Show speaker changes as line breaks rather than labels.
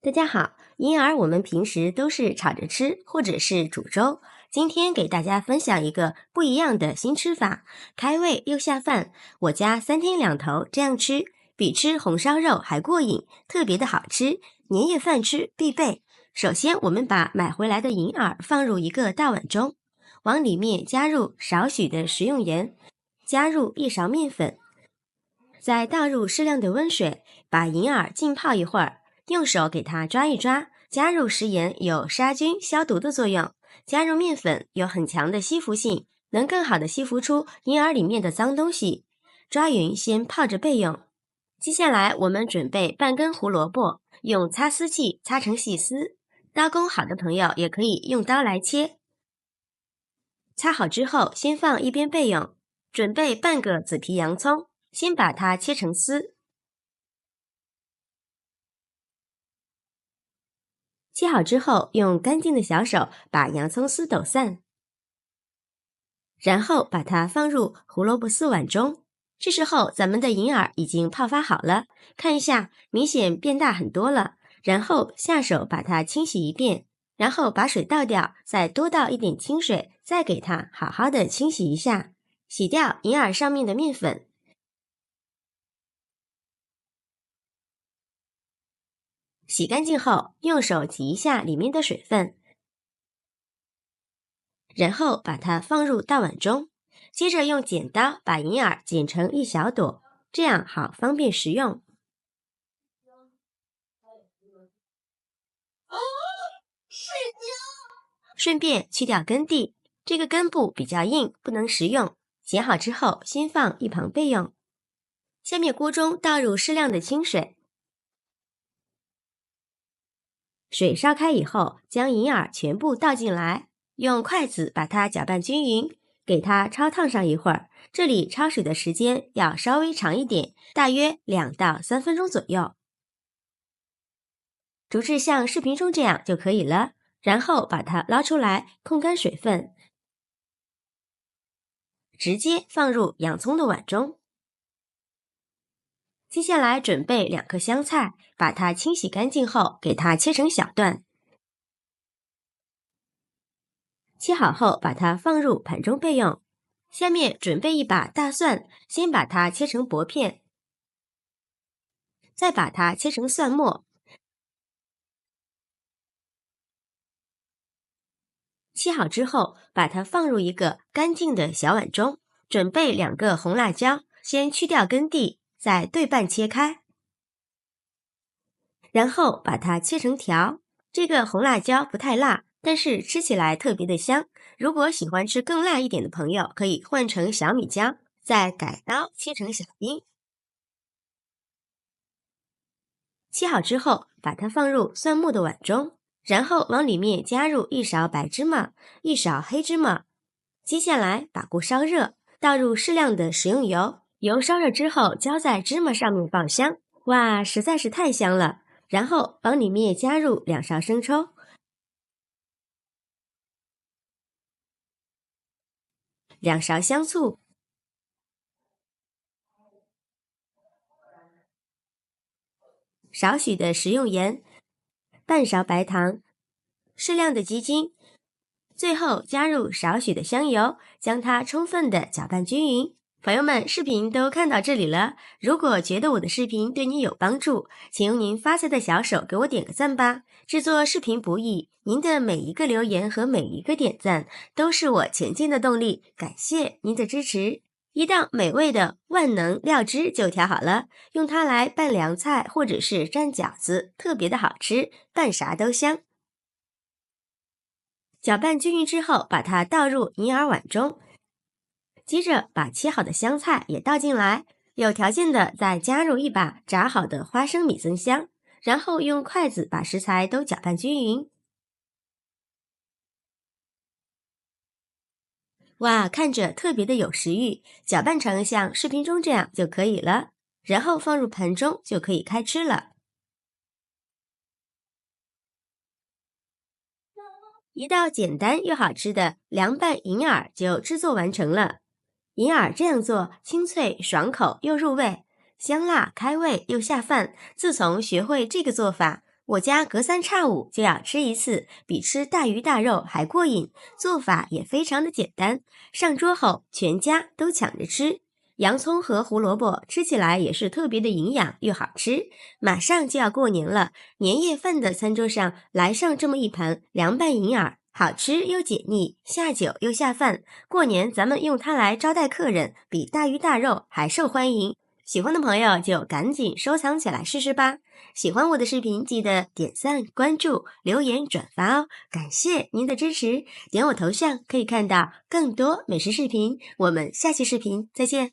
大家好，银耳我们平时都是炒着吃，或者是煮粥。今天给大家分享一个不一样的新吃法，开胃又下饭。我家3天2头这样吃，比吃红烧肉还过瘾，特别的好吃，年夜饭吃必备。首先，我们把买回来的银耳放入一个大碗中，往里面加入少许的食用盐，加入1勺面粉，再倒入适量的温水，把银耳浸泡一会儿。用手给它抓一抓，加入食盐有杀菌消毒的作用，加入面粉有很强的吸附性，能更好的吸附出银耳里面的脏东西。抓匀先泡着备用。接下来我们准备半根胡萝卜，用擦丝器擦成细丝，刀工好的朋友也可以用刀来切。擦好之后先放一边备用。准备半个紫皮洋葱，先把它切成丝。切好之后，用干净的小手把洋葱丝抖散，然后把它放入胡萝卜丝碗中。这时候，咱们的银耳已经泡发好了，看一下，明显变大很多了。然后下手把它清洗一遍，然后把水倒掉，再多倒一点清水，再给它好好的清洗一下，洗掉银耳上面的面粉。洗干净后，用手挤一下里面的水分，然后把它放入大碗中。接着用剪刀把银耳剪成一小朵，这样好方便食用。顺便去掉根蒂，这个根部比较硬，不能食用。剪好之后，先放一旁备用。下面锅中倒入适量的清水，水烧开以后，将银耳全部倒进来，用筷子把它搅拌均匀，给它焯烫上一会儿。这里焯水的时间要稍微长一点，大约2到3分钟左右。煮至像视频中这样就可以了。然后把它捞出来，控干水分，直接放入洋葱的碗中。接下来准备2颗香菜，把它清洗干净后，给它切成小段。切好后，把它放入盘中备用。下面准备一把大蒜，先把它切成薄片，再把它切成蒜末。切好之后，把它放入一个干净的小碗中。准备2个红辣椒，先去掉根蒂，再对半切开，然后把它切成条。这个红辣椒不太辣，但是吃起来特别的香。如果喜欢吃更辣一点的朋友，可以换成小米椒，再改刀切成小丁。切好之后，把它放入蒜末的碗中，然后往里面加入1勺白芝麻、1勺黑芝麻。接下来把锅烧热，倒入适量的食用油，油烧热之后浇在芝麻上面爆香，哇，实在是太香了。然后往里面加入2勺生抽、2勺香醋、少许的食用盐、半勺白糖、适量的鸡精，最后加入少许的香油，将它充分的搅拌均匀。朋友们，视频都看到这里了，如果觉得我的视频对你有帮助，请用您发财的小手给我点个赞吧。制作视频不易，您的每一个留言和每一个点赞都是我前进的动力，感谢您的支持。一道美味的万能料汁就调好了，用它来拌凉菜或者是蘸饺子，特别的好吃，拌啥都香。搅拌均匀之后，把它倒入银耳碗中，接着把切好的香菜也倒进来，有条件的再加入1把炸好的花生米增香，然后用筷子把食材都搅拌均匀。哇，看着特别的有食欲，搅拌成像视频中这样就可以了，然后放入盆中就可以开吃了。一道简单又好吃的凉拌银耳就制作完成了。银耳这样做清脆爽口又入味，香辣开胃又下饭。自从学会这个做法，我家隔三差五就要吃一次，比吃大鱼大肉还过瘾，做法也非常的简单。上桌后，全家都抢着吃。洋葱和胡萝卜吃起来也是特别的营养又好吃。马上就要过年了，年夜饭的餐桌上来上这么一盘凉拌银耳，好吃又解腻，下酒又下饭。过年咱们用它来招待客人，比大鱼大肉还受欢迎。喜欢的朋友就赶紧收藏起来试试吧。喜欢我的视频，记得点赞、关注、留言、转发哦！感谢您的支持，点我头像可以看到更多美食视频。我们下期视频再见。